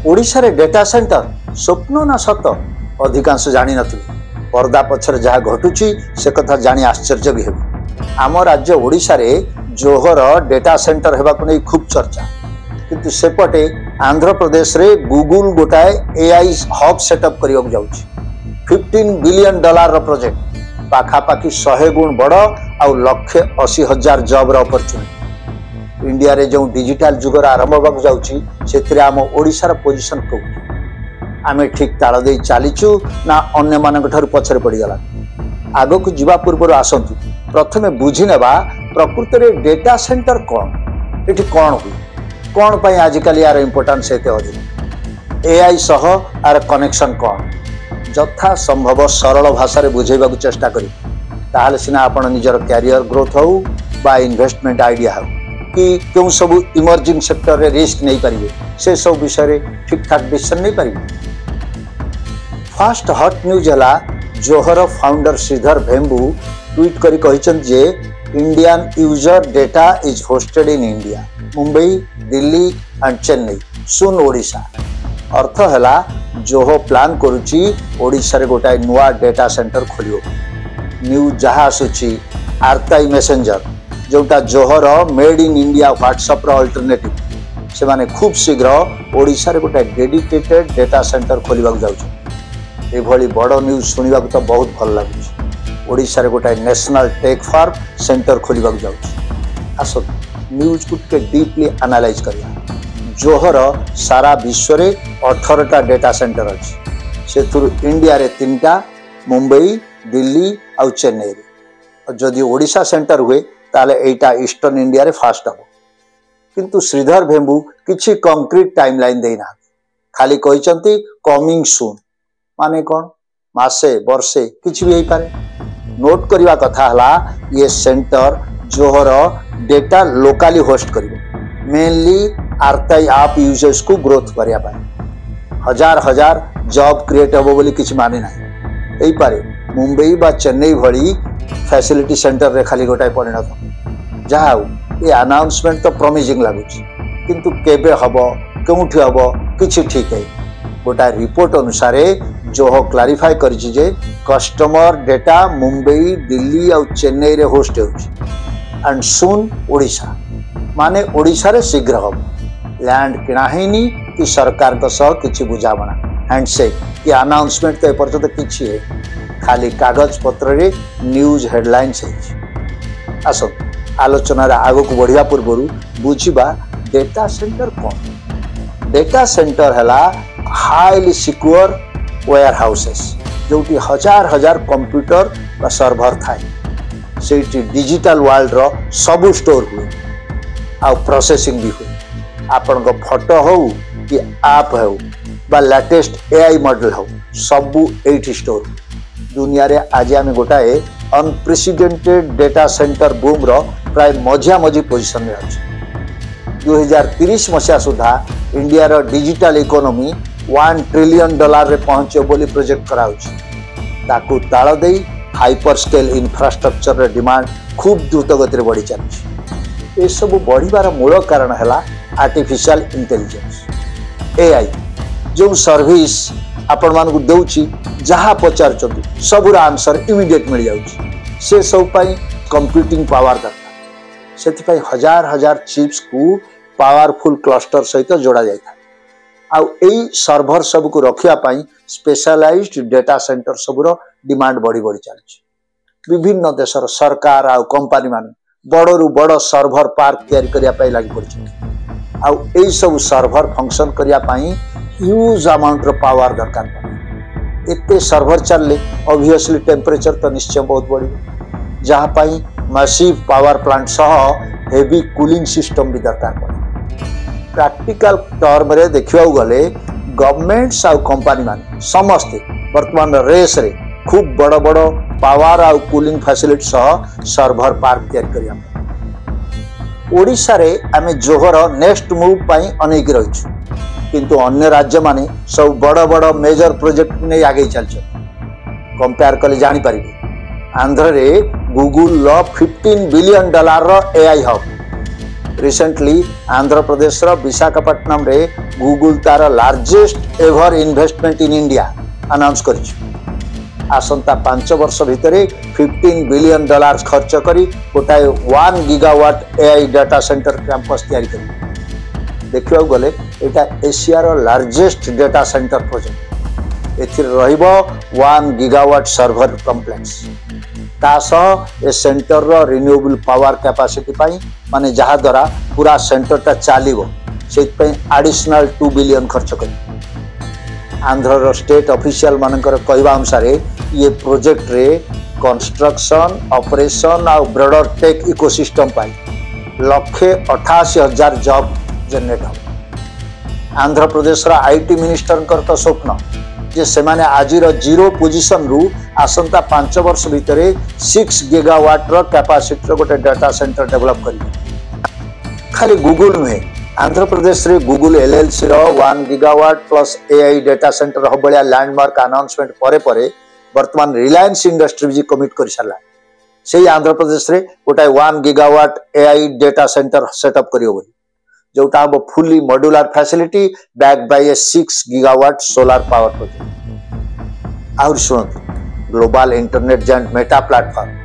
ओडिशा रे data centre स्वप्न ना सत अधिकांश जानी नथिबे। पर्दा पछरे जहा घटुची से कथा जानी आश्चर्य भी हेबे। आम राज्य ओडिशा रे जोहर डेटा सेंटर हेबाकु नै खूब चर्चा, किंतु सेपटे आंध्र प्रदेश रे गूगल गोटाए एआई हब सेटअप करियो जाउची। $15 बिलियन रो प्रोजेक्ट पाखापाखि 100 गुण बड़ आउ 1,80,000 जॉब रो अपॉर्चुनिटी। इंडिया रे जो डिजिटल जुगर आरंभ होबाक जाउची सेतिरे आम ओडिशा रो पोजीशन को आमे ठीक ताल दे चालीचु ना अन्य मानक ठारू पछरे पड़ी गला। आगो को जीवा पूर्व आसंतु प्रथमे बुझी नेबा प्रकृति रे डेटा सेंटर कोन, एठी कोन हुई, कोन पई आजिकल यार इंपोर्टेंस एते अधिक, एआई सह आर कनेक्शन कोन, जथा संभव सरल भाषा रे बुझेबाकू चेष्टा करी। ताहाले सिना आपण निजर कैरियर ग्रोथ हो बा इन्वेस्टमेंट आइडिया हो कि क्यों सब इमर्जिंग सेक्टर रे रिस्क नहीं पारिबे, से सब विषय रे ठीक ठाक डिसीजन नहीं पारिबे। फर्स्ट हॉट न्यूज हला जोहर फाउंडर श्रीधर भेम्बू ट्वीट करी कहिचन जे Indian user data is hosted in India, Mumbai, Delhi and Chennai, सुन ओडिशा। अर्थ हला जोहो प्लान करुची ओडिशा रे गोटाए नुआ डेटा सेंटर खोलियो। न्यूज जहा आसुची आरताई मेसेंजर जोटा Zoho made in India WhatsApp रो अल्टरनेटिव, से माने खूब शीघ्र ओडिशा रे गोटाए डेडिकेटेड डेटा सेंटर खोलिबाक जाउची। एभली बड़ न्यूज सुनिबा तो बहुत भल लागुची। ओडिशा रे गोटाए नेशनल टेक फार्म सेंटर खोलिबाक जाउची। आसो न्यूज को के डीपली एनालाइज करिया। जोहर सारा विश्व रे 18टा डेटा सेंटर अछि, सेथुर इंडिया रे 3टा, मुंबई, दिल्ली आ चेन्नई रे। और जदि ओडिशा सेंटर हुए ताले एटा ईस्टर्न इंडिया रे फास्ट हबो। किंतु श्रीधर भेम्बू किछि कंक्रीट टाइमलाइन देना, खाली कहिसंती कमिंग सून, माने कोन मासे वर्षे किछि भी हेई पारे। नोट करिवा कथा हला ये सेंटर जोहर डेटा लोकली होस्ट करिवो, मेनली आरताई आप यूजर्स को ग्रोथ करिया पाए। हजार जॉब क्रिएट हबो बोली किछि माने नाही। एई पारे मुंबई बा चेन्नई भली फैसिलिटी सेंटर रे खाली गोटाए परिणत जहा ये अनाउंसमेंट तो प्रॉमिजिंग लागुची, किंतु केबे हबो केउठी हबो किछि ठीक है। गोटा रिपोर्ट अनुसार जो क्लारिफाई करिछि जे कस्टमर डेटा मुंबई, दिल्ली और चेन्नई रे होस्ट होछि एंड सून ओडिशा, माने ओडिशा रे शीघ्र हबो। लैंड किना हेनी कि सरकार को सह किछि बुझाबणा हैंडशेक कि अनाउंसमेंट तो एपर्यंत किछि है, खाली कागज पत्र रे न्यूज हेडलाइंस है। आसो आलोचना रे आगो को बढ़िया पूर्व बुझिबा डेटा सेंटर कोन। डेटा सेंटर हला हाईली सिक्योर वेयर हाउसेस जोटी हजार कंप्यूटर बा सर्वर थाए। सेठी डिजिटल वर्ल्ड रो सब स्टोर हुए आ प्रोसेसिंग भी हुए। आपण को फोटो हो कि ऐप हो बा लेटेस्ट एआई मॉडल हो सबु एठी स्टोर। दुनिया रे आज आमे गोटाए अनप्रेसिडेंटेड डेटा सेंटर बूम रो प्राय मझिया मझी पोजिशन रे अछि। 2030 मसिया सुधा इंडिया रो डिजिटल इकोनॉमी $1 ट्रिलियन रे पहुंचो बोली प्रोजेक्ट कराउछि। ताकू ताଳ देई हाइपर स्केल इंफ्रास्ट्रक्चर रे डिमांड खूब द्रुत गति रे बढ़ी चलछि। ए सब बढ़िबार मूल कारण हला आर्टिफिशियल इंटेलिजेंस एआई, जो सर्विस आपण मानकु देउछि जहा पचारचंती सबुर आंसर इमीडिएट मिल जाउछि। से सब पई कंप्यूटिंग पावर दरकार, सेति पई हजार चिप्स को पावरफुल क्लस्टर सहित जोड़ा जाय था। आउ एई सर्वर सब को रखिया पई स्पेशलाइज्ड डेटा सेंटर सबुर डिमांड बढ़ी चलछि। विभिन्न देशर सरकार आउ कंपनी मान बड़रू बड़ सर्वर पार्क तैयारी करिया पई लागि पड़छि। आउ एई सब सर्वर फंक्शन करिया पई ह्यूज अमाउंट रो पावर दरकार पड़े। एते सर्वर चलले ऑब्वियसली टेम्परेचर तो निश्चय बहुत बढ़ी, जहाँ पई मैसिव पावर प्लांट सह हेवी कूलिंग सिस्टम भी दरकार पड़े। प्रैक्टिकल टर्म रे देखिया गले गवर्नमेंट्स आउ कंपनी मान समस्ते वर्तमान रेस रे खूब बड़ बड़ पावर आउ कूलिंग फैसिलिटी सह सर्वर पार्क तैयार करिया। ओडिशा रे आमे जोहर नेक्स्ट मूव पई अनेक रहिछु, किंतु अन्य राज्य माने सब बड़ बड़ मेजर प्रोजेक्ट नै आगे चलछ। कंपेयर कले जानि परिबे आंध्र रे गूगल लो $15 बिलियन रो AI hub, recently Andhra Pradesh Visakhapatnam रे गूगल तार largest ever investment in India announce कर आसंता 5 वर्ष भितर $15 बिलियन खर्च करी गोटाए 1 gigawatt AI data centre campus तैयारी कर देखा गले यहाँ एशियार लार्जेस्ट डाटा सेंटर प्रोजेक्ट एथिरे 1 गीगावाट सर्भर कॉम्प्लेक्स ए सेंटर रो रिन्यूएबल पावर कैपेसिटी माने जहा द्वारा पूरा सेंटर टा चलिबो से एडिशनल 2 बिलियन खर्च कर आंध्र स्टेट ऑफिशियल मानकर कहवा अनुसार ये प्रोजेक्ट रे कंस्ट्रक्शन ऑपरेशन और ब्रॉडर टेक इकोसिस्टम लक्षे 88,000 जॉब जनरेट हो आंध्र प्रदेश आईटी मिनिस्टर तो स्वप्न जे से माने आजिर जीरो पोजिशन रु आसंता 5 वर्ष भितर 6 गीगावाट कैपेसिटी गोटे डाटा सेंटर डेवलप कर खाली गूगल नुहे आंध्र प्रदेश रे गूगल एलएलसी रो 1 gigawatt plus AI data centre हबलिया लैंडमार्क अनाउंसमेंट परे वर्तमान रिलायंस इंडस्ट्री भी कमिट कर सारा से आंध्र प्रदेश रे गोटे 1 gigawatt AI data centre setup करियो जोटा हम fully modular facility back by a 6 gigawatt solar power project और सुनते global internet giant Meta Platforms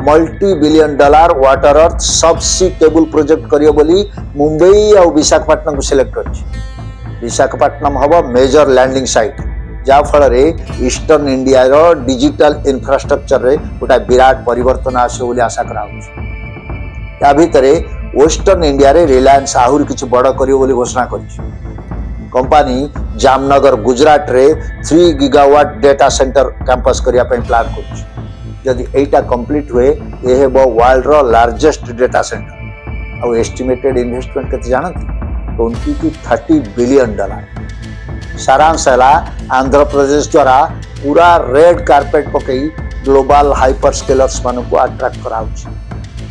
$multi-billion Waterworth subsea cable project करियो बोली मुंबई और विशाखापट्टनम को सिलेक्ट कर विशाखापट्टनम हम मेजर लैंडिंग साइट जा फल रे ईस्टर्न इंडिया रो डिजिटल इंफ्रास्ट्रक्चर रे गोटा विराट परिवर्तन आसे बोली आशा करा या भितरे वेस्टर्न इंडिया रे रिलायंस आहुरी किछि बड़ करियो बोली घोषणा करिछि कंपनी जामनगर गुजरात रे 3 गीगावाट डाटा सेंटर कैंपस करिया पे प्लान करिछि यदि एटा कंप्लीट हुए ये हेबो वर्ल्ड रो लार्जेस्ट डाटा सेंटर और एस्टिमेटेड इन्वेस्टमेंट केते जानत 20-30 बिलियन डॉलर सारांश है आंध्र प्रदेश द्वारा पूरा रेड कार्पेट पकई ग्लोबल हाइपरस्केलर्स मानक अट्रैक्ट कराउछि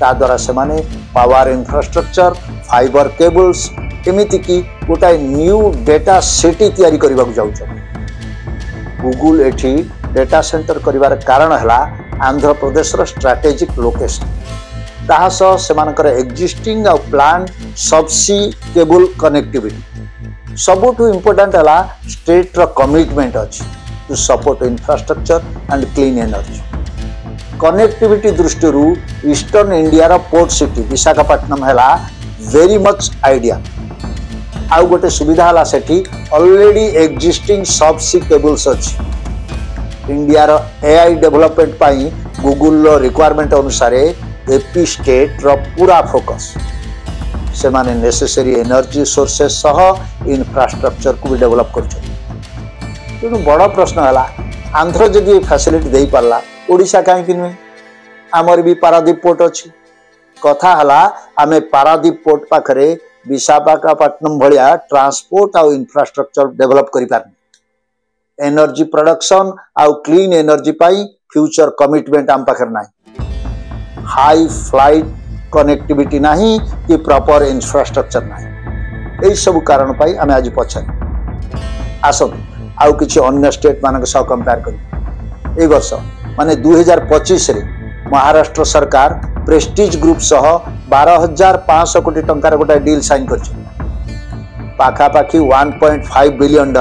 ता द्वारा से माने पावर इंफ्रास्ट्रक्चर फाइबर केबल्स एमिति की गोटाए न्यू डेटा सिटी तैयारी करबा जाउछ गूगल एठी डेटा सेंटर करिवार कारण हला आंध्र प्रदेश रो स्ट्रेटेजिक लोकेशन ताहास सेमानकर एक्जिस्टिंग और प्लान सबसी केबल कनेक्टिविटी सबुठु इंपोर्टेंट हला स्टेट रो कमिटमेंट अछि to support infrastructure and clean energy connectivity दृष्टि ईस्टर्न इंडिया रो पोर्ट सिटी विशाखापट्टनम है वेरी मच आइडिया आउ गोटे सुविधा है सेठी ऑलरेडी एक्जिस्टिंग सबसी केबल्स अच्छी इंडिया रो एआई डेवलपमेंट पाई गूगल रो रिक्वायरमेंट अनुसार एपी स्टेट रो पूरा फोकस से माने नेसेसरी एनर्जी सोर्सेस सह इंफ्रास्ट्रक्चर को भी डेवलप कर तेणु बड़ प्रश्न है आंध्र जदि फैसिलिटी दे पारला ओडिशा कहीं नुहे आमर भी पारादीप पोर्ट अच्छी कथा हला आमे पारादीप पोर्ट पाखरे विशाखापट्टनम भलिया ट्रांसपोर्ट और इंफ्रास्ट्रक्चर डेवलप करि पारनी एनर्जी प्रोडक्शन और क्लीन एनर्जी पाई फ्यूचर कमिटमेंट आम पाखर नाही हाई फ्लाइट कनेक्टिविटी नाही कि प्रॉपर इंफ्रास्ट्रक्चर नाही ए सब कारण पाई आमे आज पछरे आसब आउ किछि अन्य स्टेट मानक सह कंपेयर करी ए वर्ष माने 2025 रे महाराष्ट्र सरकार प्रेस्टीज ग्रुप सह 12,500 कोटी टंकार गोटा डील साइन कर पाखापाखि $1.5 बिलियन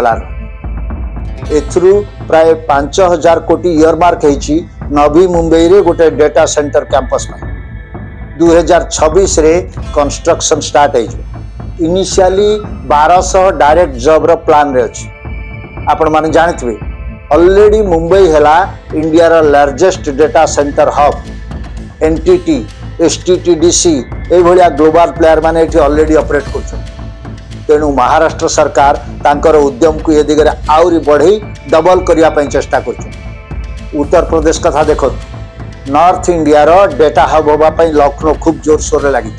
एथरू प्राय 5,000 कोटी इयरमार्क होइछि नवी मुंबई रे गोटे डाटा सेंटर कैंपस में 2026 रे कंस्ट्रक्शन स्टार्ट हो इनिशियली 1200 डायरेक्ट जॉब रो प्लान रे अछि आपण माने जानथिबे ऑलरेडी मुंबई है इंडिया रो largest data centre hub NTT STTDC ए भलिया ग्लोबल प्लेयर माने एठी ऑलरेडी ऑपरेट कर तेणु महाराष्ट्र सरकार तांकर उद्यम को ये दिगरे आउरी बढ़ई डबल करिया पई चेष्टा कर उत्तर प्रदेश कथा देखो नॉर्थ इंडिया रो डाटा हब होबा पई लखनऊ खूब जोर सोर रे लागि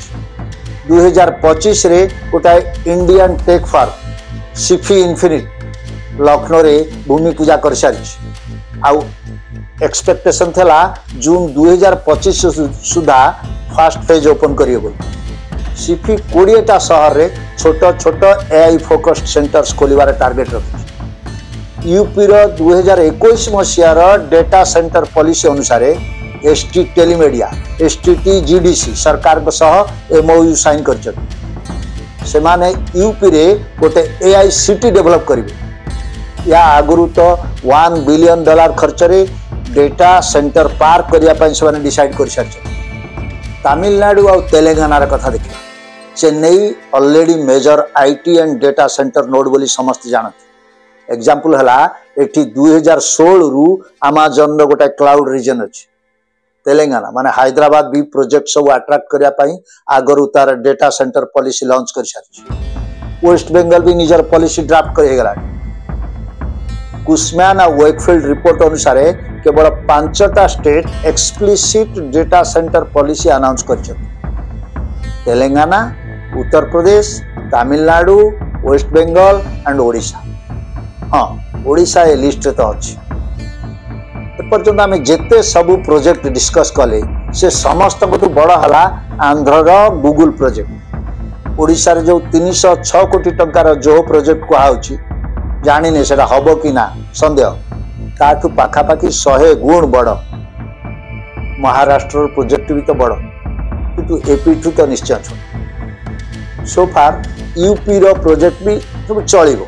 2025 रे गोटा Indian tech firm Sify Infinit Lucknow रे भूमि पूजा कर सारी आउ एक्सपेक्टेशन थला जून 2025 सुधा फर्स्ट फेज ओपन करियो बोली सिफी 20टा शहर रे छोट छोट एआई फोकस्ड सेंटर्स खोलिबार टार्गेट रखिछि यूपी रो 2021 मसिया रो डाटा सेंटर पॉलिसी अनुसार एसटी टेलीमीडिया STTGDC सरकार को सह MOU साइन कर सेमाने यूपी रे गोटे AICT डेवलप करिवे या आगुरु तो $1 बिलियन खर्च रे डेटा सेंटर पार्क करने से डिसाइड कर सारी तमिलनाडु और तेलंगाना कथा देखिए Chennai already major IT and data centre node बोली समस्त जानते एग्जांपल हला एठी 2016 रु अमेज़न रो गोटे क्लाउड रीजन अछि तेलंगाना माने हैदराबाद भी प्रोजेक्ट सब अट्रैक्ट करिया पई आगरु तार डेटा सेंटर पॉलिसी लॉन्च कर सारी वेस्ट बंगाल भी निजर पॉलिसी ड्राफ्ट कर हेगला कुस्मैन और वेकफील्ड रिपोर्ट अनुसार केवल 5टा state explicit data centre policy announce कर तेलंगाना उत्तर प्रदेश तमिलनाडु वेस्ट बंगाल एंड ओडिशा हाँ ओडिशा ए लिस्ट तो अच्छी एपर्यंत आम जिते सबू प्रोजेक्ट डिस्कस कले से समस्त बड़ है आंध्र गूगल प्रोजेक्ट ओडिशा रे जो 306 कोटी टंकार जो प्रोजेक्ट कहुच्छी जानी से हम कि ना सन्देह ताठू पाखापाखि 100 गुण बड़ महाराष्ट्र प्रोजेक्ट भी तो बड़ किंतु एपी ठू तो निश्चय छोड़ सो फार यूपी रो प्रोजेक्ट भी सब चलो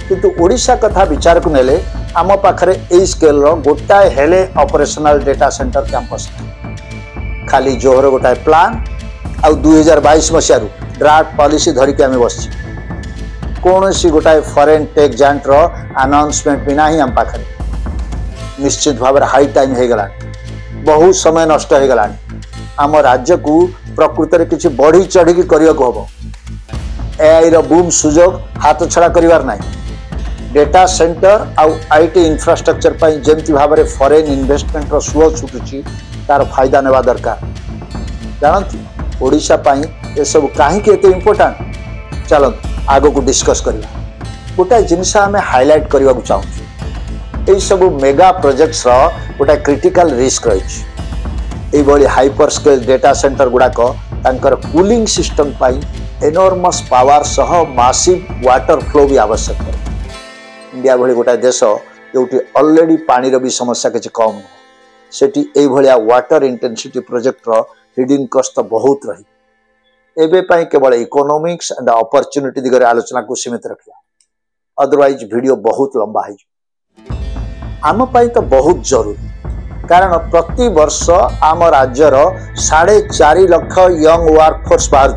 किंतु ओडिशा कथा विचार को नेले आम पाखरे ए स्केल रो गोटाए हेले ऑपरेशनल डेटा सेंटर कैंपस खाली जोहर गोटाए प्लान आ 2022 मसीह ड्राफ्ट पॉलिसी धरिक आम बस कौन सी गोटाए फॉरेन टेक जांट रो अनाउंसमेंट भी नहीं आम पाखरे निश्चित भाव हाई टाइम हो गला बहुत समय नष्ट हो गला आम राज्य को प्रकृत में किसी बढ़ी चढ़ी करने को हम एआई रो बूम सुजोग हाथ छड़ा करिवार नहीं डेटा सेंटर आउ IT इंफ्रास्ट्रक्चर पर जमती भाव में फॉरेन इन्वेस्टमेंट रो सुओ छुटुची तार फायदा नेवा दरकार जानती ओडिशा पाई ये सब कहीं इम्पोर्टाट चलो आग को डिस्कस करवा गोटे जिनस आम हाइलाइट करने को चाहूँ ये सब मेगा प्रोजेक्ट्स रो गोटे क्रिटिकल रिस्क रही ये हाइपर स्केल डेटा सेंटर गुड़ाक कूलिंग सिस्टम पाई एनॉर्मस पावर सह मासिव वाटर फ्लो भी आवश्यक है इंडिया भली गोटे देश जो ऑलरेडी पानी भी समस्या किसी कम नुह से वाटर इंटेंसिटी प्रोजेक्ट रो हिडन कस्ट तो बहुत रही एवं केवल इकोनॉमिक्स एंड अपॉर्चुनिटी दिगरे आलोचना को सीमित रखा अदरवाइज वीडियो बहुत लंबा है आम तो बहुत जरूरी कारण प्रति वर्ष आम राज्यर 4.5 लाख यंग वर्कफोर्स बाहर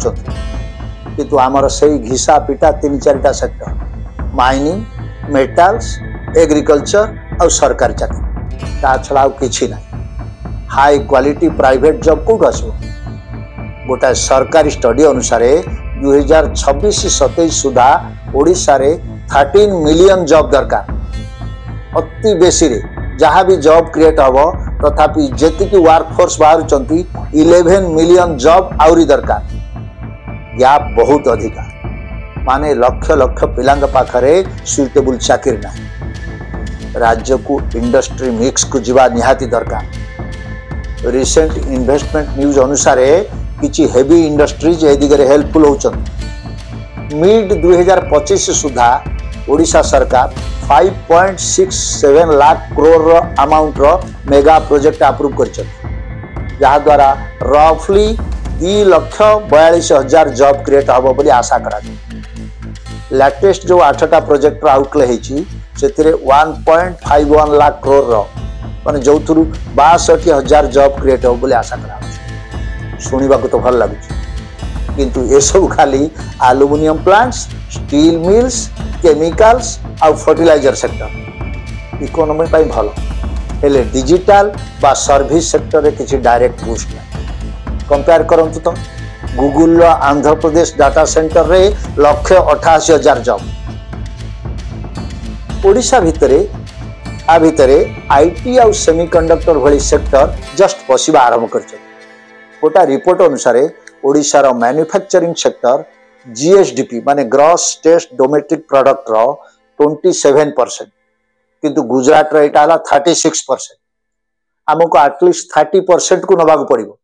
किंतु आमर से घिसा पिटा 3-4टा सेक्टर माइनिंग मेटाल्स एग्रीकल्चर और सरकारी चाकरी ता छड़ा किसी ना high quality private job Kaut आसो गोटाए सरकारी स्टडी अनुसार 2026-27 सुधा ओडिशा रे 13 मिलियन जॉब दरकार अति बेसी रे जहाँ भी जॉब क्रिएट हम तथापि जेतिकी वर्कफोर्स बाहर 11 मिलियन जॉब आउरी दरकार गैप बहुत अधिका माने लक्ष लक्ष पिलांग पाखरे सुइटेबल चाकरी ना राज्य को इंडस्ट्री मिक्स को जीवा निहाती दरकार रिसेंट इन्वेस्टमेंट न्यूज अनुसार किछि हेवी इंडस्ट्रीज ए दिगरे हेल्पफुल होचन मिड 2025 सुधा ओडिशा सरकार 5.67 लाख करोड़ अमाउंट रो मेगा प्रोजेक्ट अप्रूव कर जहा द्वारा रफली 2,42,000 जॉब क्रिएट हम बोली आशा करा लेटेस्ट जो 8टा प्रोजेक्ट आउटले होती से 1.51 लाख करोड़ मान जो 62,000 जॉब क्रिएट हो बोली आशा करा शुणा तो भल लगुच किंतु ये सब खाली aluminium plants steel mills chemicals और फर्टिलाइजर सेक्टर इकोनॉमी पाई भल हेले डिजिटल बा सर्विस सेक्टर रे किसी डायरेक्ट बूस्ट ना कंपेयर करंतु तो Google Andhra Pradesh data centre रे 1,88,000 जॉब ओडिशा भितरे IT और सेमीकंडक्टर भली सेक्टर जस्ट बसवा आरंभ कर गोटा रिपोर्ट अनुसार ओडिशा रो मैन्युफैक्चरिंग सेक्टर GSDP माने ग्रॉस स्टेट डोमेस्टिक प्रोडक्ट रो 27% किंतु गुजरात रो एटा 36% हमको एटलिस्ट 30% को नबाक पड़िबो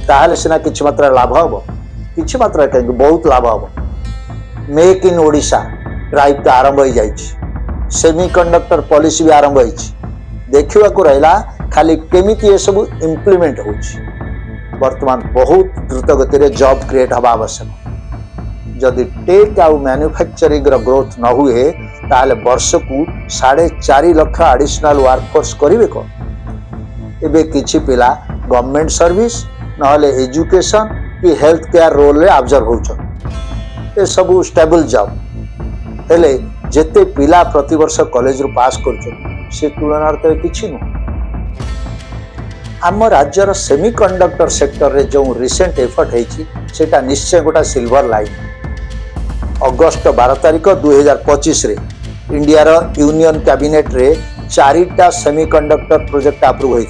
ताहले सिना किछि मात्रा लाभ हबो किछि मात्रा कहीं बहुत लाभ हबो मेक इन ओडिशा ड्राइव तो आरंभ हो जाइछि सेमीकंडक्टर पॉलिसी भी आरंभ होइछि देखिबा को रहला खाली केमिति ये सब इम्प्लीमेंट होछि वर्तमान बहुत द्रुत गति रे जॉब क्रिएट हवा आवश्यक जदि टेक आउ मैन्युफैक्चरिंग रो ग्रोथ न हुए ताले वर्ष को 4.5 लाख एडिशनल वर्कफोर्स करिवे को एबे किछि पिला गवर्नमेंट सर्विस नहले एजुकेशन कि हेल्थ केयर रोल रे ऑब्जर्व होछ ए सब स्टेबल जॉब हेले जेते पिला प्रति वर्ष कॉलेज रो पास करछ से तुलनार तो किछि न आम राज्यर सेमीकंडक्टर सेक्टर रे जो रिसेंट एफर्ट हेछि सेटा निश्चय गोटा सिल्वर लाइन अगस्त 12 तारिख 2025 रे इंडिया रो यूनियन कैबिनेट रे 4टा सेमीकंडक्टर प्रोजेक्ट अप्रूव होई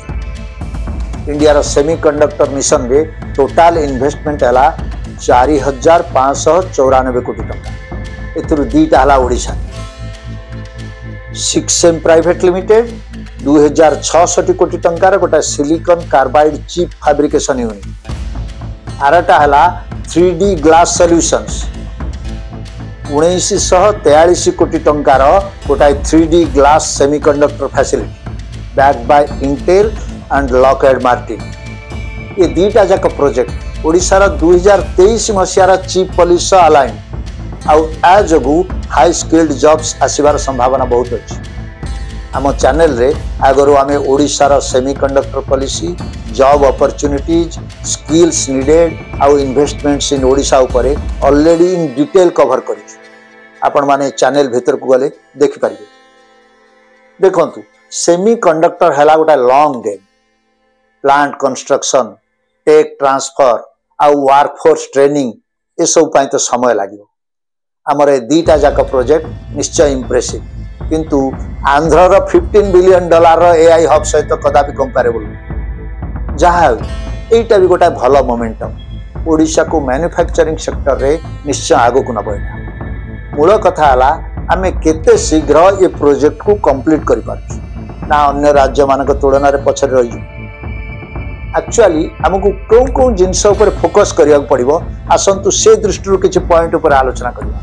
इंडिया रो सेमीकंडक्टर मिशन रे टोटल इन्वेस्टमेंट हला 4594 कोटी टका एथुरु दीटा हला ओडिशा सिक्सेम प्राइवेट लिमिटेड 2660 कोटी टंकार गोटा silicon carbide chip fabrication unit आरटा हला 3D ग्लास सॉल्यूशंस 1943 कोटी टंकार गोटा 3D glass semiconductor facility backed by Intel and Lockheed Martin ये दीटा जाक प्रोजेक्ट ओडिशा रा 2023 मसियारा चिप पॉलिश अलाइन आउ आ जगु हाई स्किल्ड जॉब्स आसीबार संभावना बहुत अछि आम चैनल रे आगरो आमे ओडिशा रा semiconductor policy job opportunities skills needed आउ इन्वेस्टमेंट्स इन ओडिशा ऊपर ऑलरेडी इन डिटेल कवर करिछु आपण माने चैनल भीतर को गले देखि परिबे देखंतु सेमीकंडक्टर हला गोटा long game plant construction tech transfer आउ वर्कफोर्स ट्रेनिंग ए सब पई तो समय लागियो हमर ए दीटा जाक प्रोजेक्ट निश्चय इंप्रेसिव किंतु आंध्र रो $15 बिलियन रो एआई हब सहित कदापि कंपेरेबल जहाँ एटा भी गोटा भलो मोमेंटम ओडिशा को मैन्युफैक्चरिंग सेक्टर रे निश्चय आगो को नबैना मूल कथा हला आमे केते शीघ्र ये प्रोजेक्ट को कंप्लीट करि पाछु ना अन्य राज्य मानक तुलना रे पछरे रहि एक्चुअली हमकु कोन कोन जिंस ऊपर फोकस करिया पड़िबो आसंतु से दृष्टि किछि पॉइंट ऊपर आलोचना करिया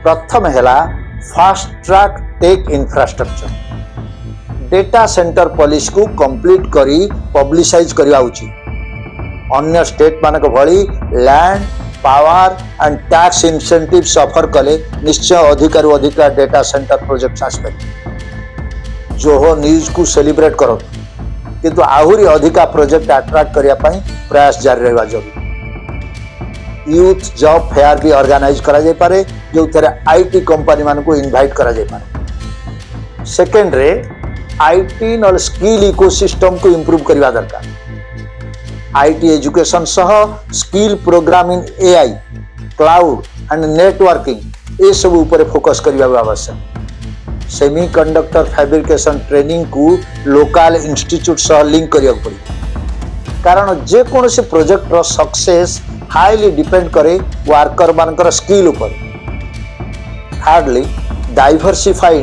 प्रथम हैला fast track tech infrastructure data centre policy को कंप्लीट करी पब्लिसाइज करिया उचित अन्य स्टेट मानक भली land power and tax incentives offer कले निश्चय अधिकार अधिकार डेटा सेंटर प्रोजेक्ट आसपे जो हो न्यूज को सेलिब्रेट करो किंतु आहुरी अधिका प्रोजेक्ट अट्रैक्ट करिया पई प्रयास जारी रहबा जरूरी यूथ जॉब फेयर भी ऑर्गेनाइज करा जाय पारे जो थरे आईटी कंपनी मान को इनवाइट करा जाय पारे सेकंड रे आईटी नल स्किल इकोसिस्टम को इंप्रूव करबा दरकार आईटी एजुकेशन सह skill programme in AI cloud and networking ए सब ऊपर फोकस करबा आवश्यक सेमीकंडक्टर फैब्रिकेशन ट्रेनिंग को लोकल इंस्टीट्यूट सह लिंक करिया पड़ी कारण जे कोनोसी प्रोजेक्ट रो सक्सेस हाईली डिपेंड करे वर्कर मानकर स्किल ऊपर हार्डली डाइवर्सिफाई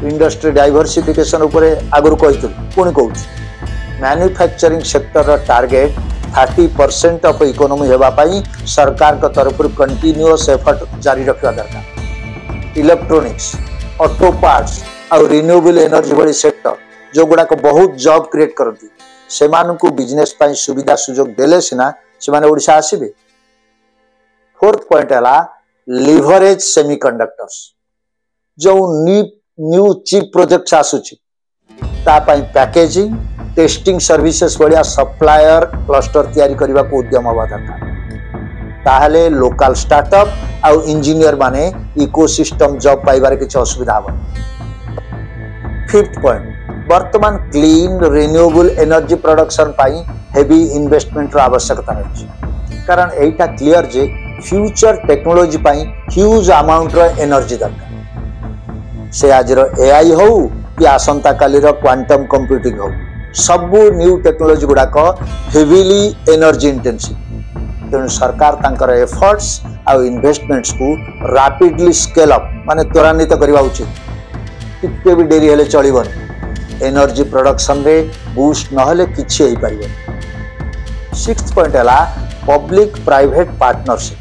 इंडस्ट्री डाइवर्सिफिकेशन ऊपर आगु कही पुणी कहूँ मैन्युफैक्चरिंग सेक्टर रो टार्गेट 30% ऑफ इकोनॉमी हेबा पई सरकार का तरफ कंटिन्यूअस एफर्ट जारी रखा दरकार इलेक्ट्रॉनिक्स ऑटो पार्ट्स और रिन्यूएबल एनर्जी भली सेक्टर जो गुडा को बहुत जॉब क्रिएट करती से बिजनेस पाई सुविधा सुजोग देले सिना से माने ओडिशा आसीबे फोर्थ पॉइंट है लिवरेज सेमीकंडक्टर्स जो न्यू चिप प्रोजेक्ट आसुची ता पाई पैकेजिंग टेस्टिंग सर्विसेस बढ़िया सप्लायर क्लस्टर तैयारी करबा को उद्यम हवा दरकार ताहले लोकल स्टार्टअप आउ इंजीनियर माने इकोसिस्टम जॉब पाइबार किछ असुविधा हबो फिफ्थ पॉइंट वर्तमान क्लीन रिन्यूएबल एनर्जी प्रोडक्शन पाई हेवी इन्वेस्टमेंट आवश्यकता रही कारण एटा क्लियर जे फ्यूचर टेक्नोलॉजी पाई ह्यूज अमाउंट रो एनर्जी दरकार से आज रो एआई हो कि आसंता काली रो क्वांटम कंप्यूटिंग हो सब न्यू टेक्नोलॉजी गुडा को हेवीली एनर्जी इंटेंसिव तेणु सरकार तांकर एफर्ट्स आउ इन्वेस्टमेंट्स को रैपिडली स्केल अप माने त्वरान्वित करबा उचित टिके भी डेरी हेले चलिबन एनर्जी प्रोडक्शन रे बूस्ट नहले किछि हेई परिबन सिक्स्थ पॉइंट है पब्लिक प्राइवेट पार्टनरशिप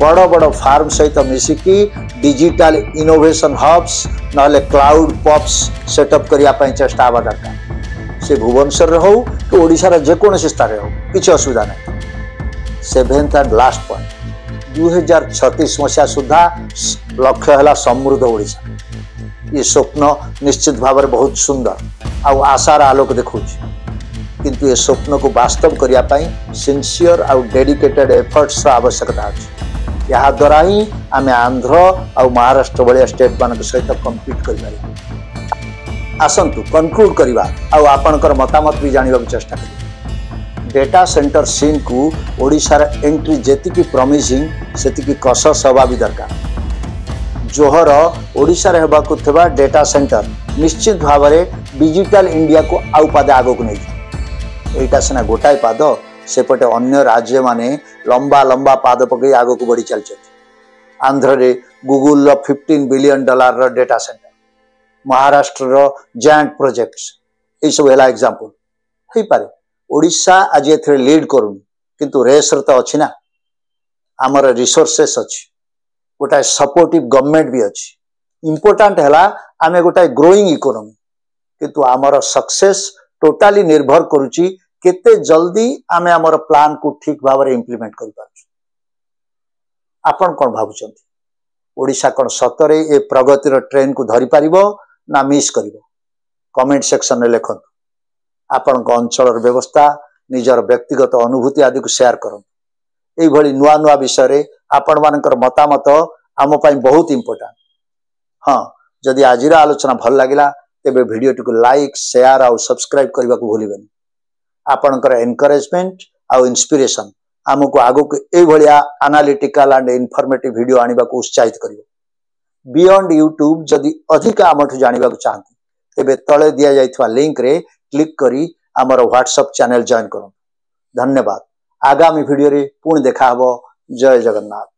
बड़ बड़ फार्म सहित मिसिकी डिजिटल इनोवेशन हब्स नहले क्लाउड पॉप्स सेटअप करिया पई चेष्टा आवा दरकार से भुवनेश्वर हो कि ओडिशार जेकोसी स्थान हो किसी असुविधा नहीं। सेवेन्थ एंड लास्ट पॉइंट 2036 मसीहा सुधा लक्ष्य है समृद्ध ओडिशा। ये स्वप्न निश्चित भाव में बहुत सुंदर आउ आशार आलोक देखा किंतु ये स्वप्न को वास्तव करने सिंसियर आउ डेडिकेटेड एफर्ट्स आवश्यकता अच्छी। यहाँ द्वारा ही आम आंध्र आ महाराष्ट्र भाया स्टेट मान सहित कम्पीट कर आसतु कनक्लूड करवा आपणकर मतामत भी जानवा चेष्टा कर। डेटा सेंटर सीन को ओडिशार एंट्री जेतिकी प्रॉमिसिंग सेतिकी कसस हवा भी दरकार। जोहर ओडिशा रे हेबाकु थेबा डेटा सेंटर निश्चित भाव में डिजिटल इंडिया को आउ पादे आगो को नहीं। एटा सिना गोटाए पाद सेपटे अन्य राज्य माने लंबा लंबा पाद पकई आगो को बढ़ी चलते। आंध्र रे गूगल रो $15 बिलियन रो डेटा सेंटर, महाराष्ट्र रो जायंट प्रोजेक्ट्स ए सब हेला एग्जांपल हेई पारे। ओडिशा आज एथरे लीड करूनी किंतु रेस रे तो अछि ना। हमर रिसोर्सेस अछि, गोटाए सपोर्टिव गवर्नमेंट भी अच्छी। इंपोर्टाट है आम गोटाए ग्रोइंग इकोनॉमी किंतु आमर सक्सेस टोटाली निर्भर करुच्ची केते जल्दी आम आमर प्लान को ठीक भाव में इम्प्लीमेंट कर पारछु। आपण कौन भावुं ओडिशा कौन सतरे ए प्रगतिर ट्रेन को धरी पारिबो ना मिस करिवो? कमेंट सेक्शन में लिखंतु। आपण अंचल व्यवस्था निजर व्यक्तिगत अनुभूति आदि को शेयर करंतु। एई भली नुआ नुआ विषय आपण मानकर मतामत आम बहुत इंपोर्टेंट। हाँ, जदि आज आलोचना भल लगिला तेबे वीडियो टी को लाइक शेयर और सब्सक्राइब करने को भूलिबेनी। आपणकर एनकरेजमेंट और इंस्पिरेशन आमको आगो को ए भलिया एनालिटिकल एंड इनफॉर्मेटिव वीडियो आनिबा को उत्साहित करिवो। बियॉन्ड यूट्यूब जदि अधिक आमठु जानिबा को चाहती तेबे तळे दिया जाइथवा लिंक रे क्लिक करी आमर व्हाट्सएप चैनल जॉइन करो। धन्यवाद। आगामी वीडियो रे पुणी देखा हबो। जय जगन्नाथ।